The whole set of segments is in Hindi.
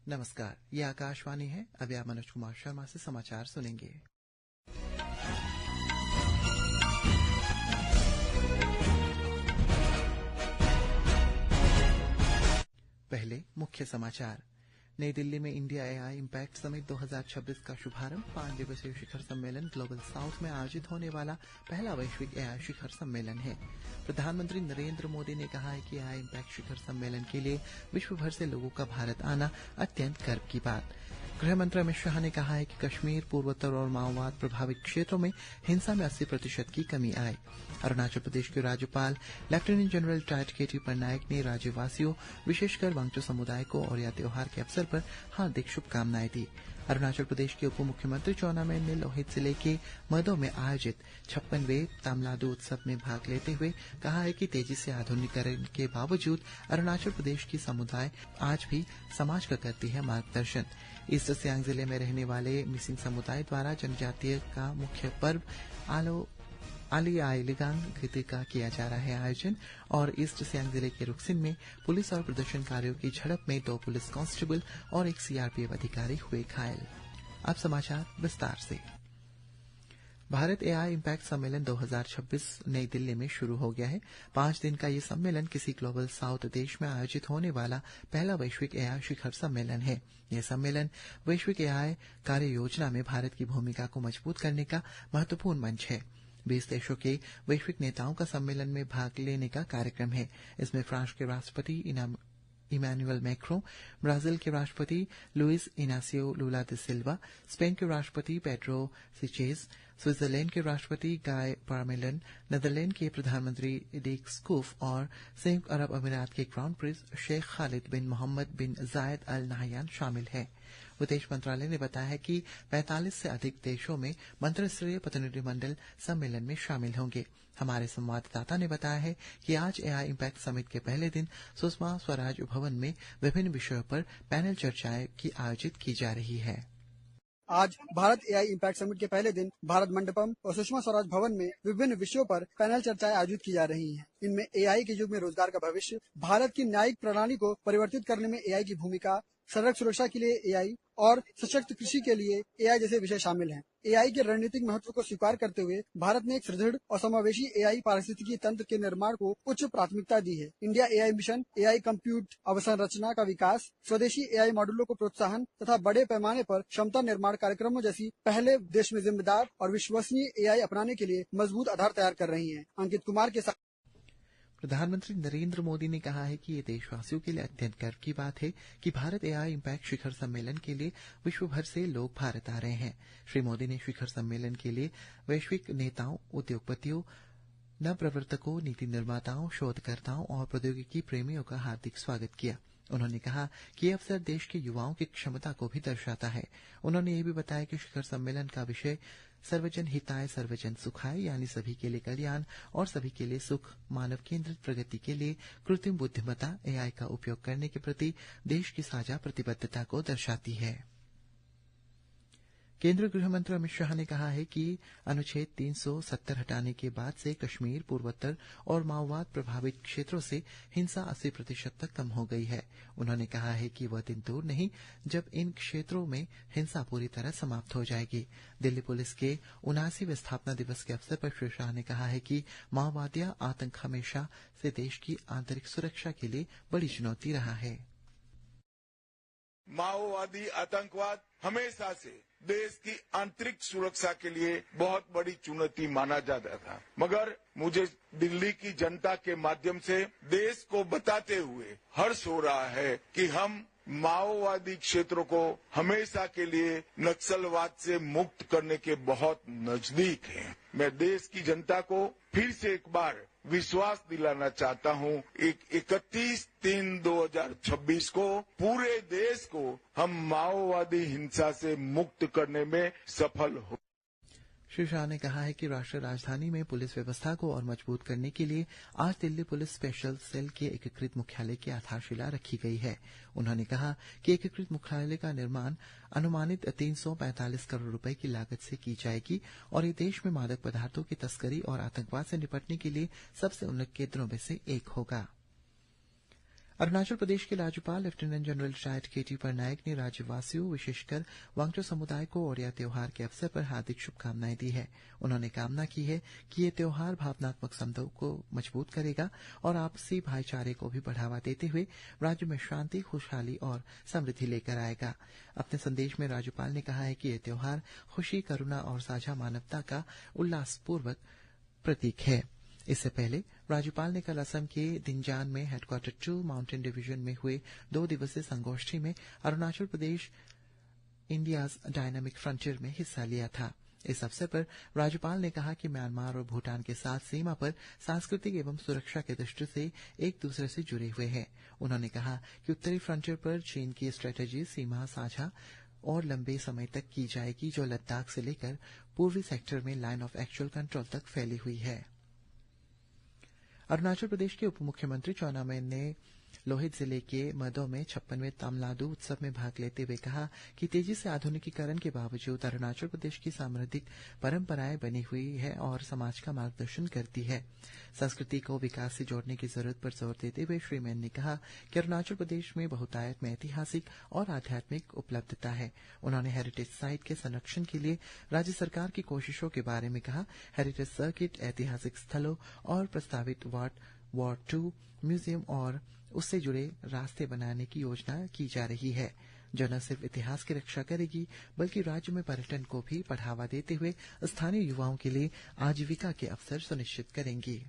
नमस्कार, ये आकाशवाणी है। अभी आप मनोज कुमार शर्मा से समाचार सुनेंगे। पहले मुख्य समाचार। नई दिल्ली में इंडिया एआई इम्पैक्ट समिट 2026 का शुभारंभ। 5 दिवसीय शिखर सम्मेलन ग्लोबल साउथ में आयोजित होने वाला पहला वैश्विक एआई शिखर सम्मेलन है। प्रधानमंत्री नरेंद्र मोदी ने कहा है कि एआई इम्पैक्ट शिखर सम्मेलन के लिए विश्व भर से लोगों का भारत आना अत्यंत गर्व की बात। गृह मंत्री अमित शाह ने कहा है कि कश्मीर, पूर्वोत्तर और माओवाद प्रभावित क्षेत्रों में हिंसा में 80% की कमी आई। अरुणाचल प्रदेश के राज्यपाल लेफ्टिनेंट जनरल टाइट केटी पटनायक ने राज्यवासियों, विशेषकर वांगचू समुदाय को ओरिया त्योहार के अवसर पर हार्दिक शुभकामनाएं दी। अरुणाचल प्रदेश के उप मुख्यमंत्री चाउना मेन ने लोहित जिले के मदो में आयोजित 56वें तामलाडू उत्सव में भाग लेते हुए कहा है कि तेजी से आधुनिकीकरण के बावजूद अरुणाचल प्रदेश की समुदाय आज भी समाज का करती है मार्गदर्शन। ईस्ट सियांग जिले में रहने वाले मिसिंग समुदाय द्वारा जनजातीय का मुख्य पर्व आली आई लिगांग खेती का किया जा रहा है आयोजन। और ईस्ट सियांग जिले के रुकसिन में पुलिस और प्रदर्शनकारियों की झड़प में 2 पुलिस कांस्टेबल और 1 सीआरपीएफ अधिकारी हुए घायल। अब समाचार विस्तार से। भारत एआई इम्पैक्ट सम्मेलन 2026 नई दिल्ली में शुरू हो गया है। 5 दिन का ये सम्मेलन किसी ग्लोबल साउथ देश में आयोजित होने वाला पहला वैश्विक एआई शिखर सम्मेलन है। यह सम्मेलन वैश्विक एआई कार्य योजना में भारत की भूमिका को मजबूत करने का महत्वपूर्ण मंच है। 20 देशों के वैश्विक नेताओं का सम्मेलन में भाग लेने का कार्यक्रम है। इसमें फ्रांस के राष्ट्रपति इमैनुअल मैक्रों, ब्राजील के राष्ट्रपति लुइस इनासियो लुला दा सिल्वा, स्पेन के राष्ट्रपति पेड्रो साnchez, स्विट्जरलैंड के राष्ट्रपति गाय पारमेलन, नीदरलैंड के प्रधानमंत्री डीक स्कूफ और संयुक्त अरब अमीरात के क्राउन प्रिंस शेख खालिद बिन मोहम्मद बिन जायद अल नाहयान शामिल हैं। विदेश मंत्रालय ने बताया है कि 45 से अधिक देशों में मंत्रिस्तरीय प्रतिनिधिमंडल सम्मेलन में शामिल होंगे। हमारे संवाददाता ने बताया है कि आज एआई इम्पैक्ट समिट के पहले दिन सुषमा स्वराज भवन में विभिन्न विषयों पर पैनल चर्चाएं आयोजित की जा रही है। आज भारत एआई इम्पैक्ट समिट के पहले दिन भारत मंडपम और सुषमा स्वराज भवन में विभिन्न विषयों पर पैनल चर्चाएं आयोजित की जा रही हैं। इनमें एआई के युग में रोजगार का भविष्य, भारत की न्यायिक प्रणाली को परिवर्तित करने में एआई की भूमिका, सड़क सुरक्षा के लिए एआई और सशक्त कृषि के लिए एआई जैसे विषय शामिल हैं। एआई के रणनीतिक महत्व को स्वीकार करते हुए भारत ने एक सुदृढ़ और समावेशी एआई पारिस्थितिकी तंत्र के निर्माण को उच्च प्राथमिकता दी है। India AI mission, AI compute अवसंरचना का विकास, स्वदेशी एआई मॉड्यूलों को प्रोत्साहन तथा बड़े पैमाने पर क्षमता निर्माण कार्यक्रमों जैसी पहले देश में जिम्मेदार और विश्वसनीय एआई अपनाने के लिए मजबूत आधार तैयार कर रही है। अंकित कुमार के साथ। प्रधानमंत्री नरेंद्र मोदी ने कहा है कि ये देशवासियों के लिए अत्यंत गर्व की बात है कि भारत एआई इम्पैक्ट शिखर सम्मेलन के लिए विश्व भर से लोग भारत आ रहे हैं। श्री मोदी ने शिखर सम्मेलन के लिए वैश्विक नेताओं, उद्योगपतियों, नवप्रवर्तकों, नीति निर्माताओं, शोधकर्ताओं और प्रौद्योगिकी प्रेमियों का हार्दिक स्वागत किया। उन्होंने कहा कि ये अवसर देश के युवाओं की क्षमता को भी दर्शाता है। उन्होंने ये भी बताया कि शिखर सम्मेलन का विषय सर्वजन हिताय सर्वजन सुखाय यानी सभी के लिए कल्याण और सभी के लिए सुख, मानव केंद्रित प्रगति के लिए कृत्रिम बुद्धिमत्ता एआई का उपयोग करने के प्रति देश की साझा प्रतिबद्धता को दर्शाती है। केंद्रीय गृह मंत्री अमित शाह ने कहा है कि अनुच्छेद 370 हटाने के बाद से कश्मीर, पूर्वोत्तर और माओवाद प्रभावित क्षेत्रों से हिंसा 80% तक कम हो गई है। उन्होंने कहा है कि वह दिन दूर नहीं जब इन क्षेत्रों में हिंसा पूरी तरह समाप्त हो जाएगी। दिल्ली पुलिस के 79वें स्थापना दिवस के अवसर पर श्री शाह ने कहा है कि माओवाद या आतंक हमेशा से देश की आंतरिक सुरक्षा के लिए बड़ी चुनौती रहा है। माओवादी आतंकवाद हमेशा से देश की आंतरिक सुरक्षा के लिए बहुत बड़ी चुनौती माना जाता था, मगर मुझे दिल्ली की जनता के माध्यम से देश को बताते हुए हर्ष हो रहा है कि हम माओवादी क्षेत्रों को हमेशा के लिए नक्सलवाद से मुक्त करने के बहुत नजदीक हैं। मैं देश की जनता को फिर से एक बार विश्वास दिलाना चाहता हूं। 31/3/2026 को पूरे देश को हम माओवादी हिंसा से मुक्त करने में सफल हो। श्री शाह ने कहा है कि राष्ट्रीय राजधानी में पुलिस व्यवस्था को और मजबूत करने के लिए आज दिल्ली पुलिस स्पेशल सेल के एकीकृत मुख्यालय की आधारशिला रखी गई है। उन्होंने कहा कि एकीकृत मुख्यालय का निर्माण अनुमानित 345 करोड़ रुपए की लागत से की जाएगी और ये देश में मादक पदार्थों की तस्करी और आतंकवाद से निपटने के लिए सबसे उन्नत केंद्रों में से एक होगा। अरुणाचल प्रदेश के राज्यपाल लेफ्टिनेंट जनरल रिटायर्ड केटी पटनायक ने राज्यवासियों विशेषकर वांगचो समुदाय को ओडिया त्योहार के अवसर पर हार्दिक शुभकामनाएं दी है। उन्होंने कामना की है कि ये त्योहार भावनात्मक संबंधों को मजबूत करेगा और आपसी भाईचारे को भी बढ़ावा देते हुए राज्य में शांति, खुशहाली और समृद्धि लेकर आएगा। अपने संदेश में राज्यपाल ने कहा है कि ये त्योहार खुशी, करुणा और साझा मानवता का उल्लासपूर्वक प्रतीक है। इससे पहले राज्यपाल ने कल असम के दिनजान में हेडक्वार्टर 2 माउंटेन डिवीजन में हुए 2 दिवसीय संगोष्ठी में Arunachal Pradesh India's dynamic frontier में हिस्सा लिया था। इस अवसर पर राज्यपाल ने कहा कि म्यांमार और भूटान के साथ सीमा पर सांस्कृतिक एवं सुरक्षा की दृष्टि से एक दूसरे से जुड़े हुए हैं। उन्होंने कहा कि उत्तरी फ्रंटियर पर चीन की स्ट्रेटेजी सीमा साझा और लंबे समय तक की जाएगी, जो लद्दाख से लेकर पूर्वी सेक्टर में लाइन ऑफ एक्चुअल कंट्रोल तक फैली हुई है। अरुणाचल प्रदेश के उप मुख्यमंत्री चाउना मेन ने लोहित जिले के मदो में 56वें तमिलनाडु उत्सव में भाग लेते हुए कहा कि तेजी से आधुनिकीकरण के बावजूद अरुणाचल प्रदेश की समृद्ध परंपराएं बनी हुई है और समाज का मार्गदर्शन करती है। संस्कृति को विकास से जोड़ने की जरूरत पर जोर देते हुए श्री मैन ने कहा कि अरुणाचल प्रदेश में बहुतायत में ऐतिहासिक और आध्यात्मिक उपलब्धता है। उन्होंने हेरिटेज साइट के संरक्षण के लिए राज्य सरकार की कोशिशों के बारे में कहा। हेरिटेज सर्किट, ऐतिहासिक स्थलों और प्रस्तावित वार्ड 2 म्यूजियम और उससे जुड़े रास्ते बनाने की योजना की जा रही है, जो न सिर्फ इतिहास की रक्षा करेगी बल्कि राज्य में पर्यटन को भी बढ़ावा देते हुए स्थानीय युवाओं के लिए आजीविका के अवसर सुनिश्चित करेंगी।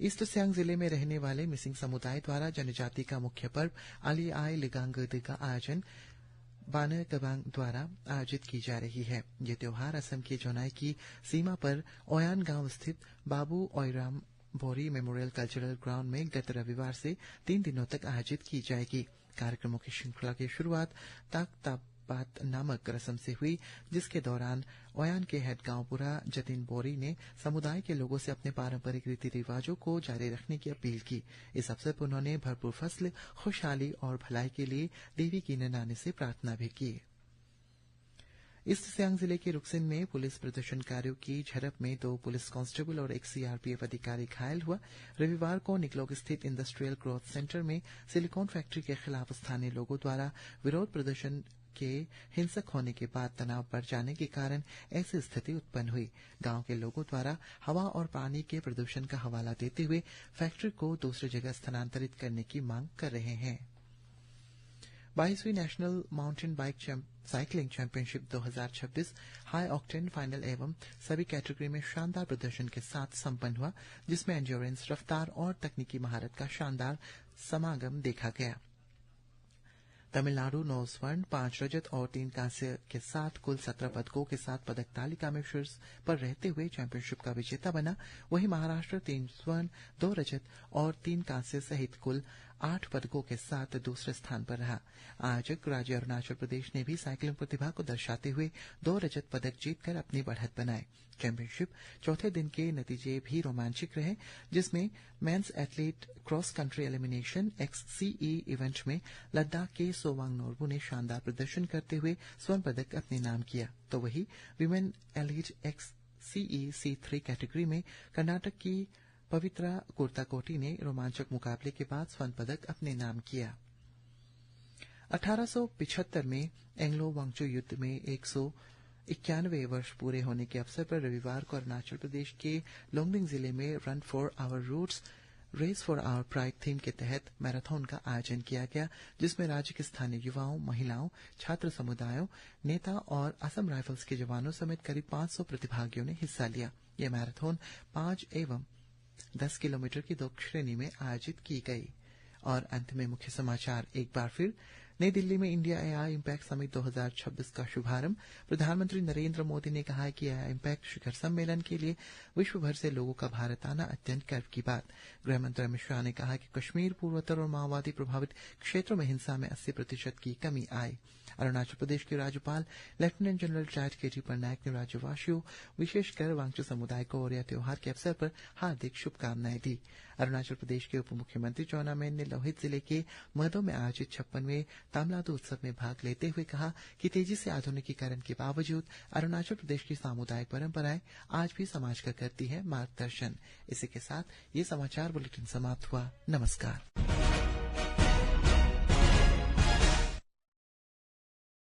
ईस्ट सियांग जिले में रहने वाले मिसिंग समुदाय द्वारा जनजाति का मुख्य पर्व आली आई लिगांगद का आयोजन बाने कबांग द्वारा आयोजित की जा रही है। ये त्योहार असम के जोनाई की सीमा पर ओयान गांव स्थित बाबू ओयराम बोरी मेमोरियल कल्चरल ग्राउंड में गत रविवार से 3 दिनों तक आयोजित की जाएगी। कार्यक्रमों की श्रृंखला की शुरुआत ताकताबात नामक रस्म से हुई, जिसके दौरान ओयान के हेड गांवपुरा जतिन बोरी ने समुदाय के लोगों से अपने पारंपरिक रीति रिवाजों को जारी रखने की अपील की। इस अवसर पर उन्होंने भरपूर फसल, खुशहाली और भलाई के लिए देवी की ननाने से प्रार्थना भी की। ईस्ट सियांग जिले के रुकसिन में पुलिस प्रदर्शनकारियों की झड़प में 2 पुलिस कांस्टेबल और एक सीआरपीएफ अधिकारी घायल हुआ। रविवार को निकलोग स्थित इंडस्ट्रियल ग्रोथ सेंटर में सिलिकॉन फैक्ट्री के खिलाफ स्थानीय लोगों द्वारा विरोध प्रदर्शन के हिंसक होने के बाद तनाव बढ़ जाने के कारण ऐसी स्थिति उत्पन्न हुई। गांव के लोगों द्वारा हवा और पानी के प्रदूषण का हवाला देते हुए फैक्ट्री को दूसरी जगह स्थानांतरित करने की मांग कर रहे हैं। 22वीं national mountain bike cycling championship 2026 high octane final एवं सभी कैटेगरी में शानदार प्रदर्शन के साथ संपन्न हुआ, जिसमें एंड्योरेंस, रफ्तार और तकनीकी महारत का शानदार समागम देखा गया। तमिलनाडु 9 स्वर्ण, 5 रजत और 3 कांस्य के साथ कुल 17 पदकों के साथ पदक तालिका में शीर्ष पर रहते हुए चैंपियनशिप का विजेता बना। वहीं महाराष्ट्र 3 स्वर्ण, 2 रजत और 3 कांस्य सहित कुल 8 पदकों के साथ दूसरे स्थान पर रहा। आयोजक राज्य अरुणाचल प्रदेश ने भी साइकिलिंग प्रतिभा को दर्शाते हुए 2 रजत पदक जीतकर अपनी बढ़त बनाए। चैंपियनशिप चौथे दिन के नतीजे भी रोमांचक रहे, जिसमें men's athlete cross country elimination XCE event में लद्दाख के सोवांग नोर्बू ने शानदार प्रदर्शन करते हुए स्वर्ण पदक अपने नाम किया, तो वही women elite XCE C3 category में कर्नाटक की पवित्रा कुर्ताकोटी ने रोमांचक मुकाबले के बाद स्वर्ण पदक अपने नाम किया। 1875 में एंग्लो वांगचू युद्ध में 191 वर्ष पूरे होने के अवसर पर रविवार को अरुणाचल प्रदेश के लोंगडिंग जिले में run for our roots race for our pride theme के तहत मैराथन का आयोजन किया गया, जिसमें राज्य के स्थानीय युवाओं, महिलाओं, छात्र समुदायों, नेता और असम राइफल्स के जवानों समेत करीब 500 प्रतिभागियों ने हिस्सा लिया। यह मैराथन 5 एवं 10 किलोमीटर की 2 श्रेणी में आयोजित की गई। और अंत में मुख्य समाचार एक बार फिर। नई दिल्ली में इंडिया एआई इम्पैक्ट समिट 2026 का शुभारंभ। प्रधानमंत्री नरेंद्र मोदी ने कहा है कि एआई इम्पैक्ट शिखर सम्मेलन के लिए विश्व भर से लोगों का भारत आना अत्यंत गर्व की बात। गृहमंत्री अमित शाह ने कहा कि कश्मीर, पूर्वोत्तर और माओवादी प्रभावित क्षेत्रों में हिंसा में 80% की कमी आई। अरुणाचल प्रदेश के राज्यपाल लेफ्टिनेंट जनरल रिटायर्ड केटी पटनायक ने राज्यवासियों, विशेषकर वांगचू समुदाय को ओडिया त्योहार के अवसर पर हार्दिक शुभकामनाएं दी। अरुणाचल प्रदेश के उप मुख्यमंत्री चाउना मेन ने लोहित जिले के मदो में आयोजित 56वें तमिलनाडु उत्सव में भाग लेते हुए कहा कि तेजी से आधुनिकीकरण के बावजूद अरुणाचल प्रदेश की सामुदायिक परंपराएं आज भी समाज का करती है मार्गदर्शन। इसी के साथ ये समाचार बुलेटिन समाप्त हुआ। नमस्कार।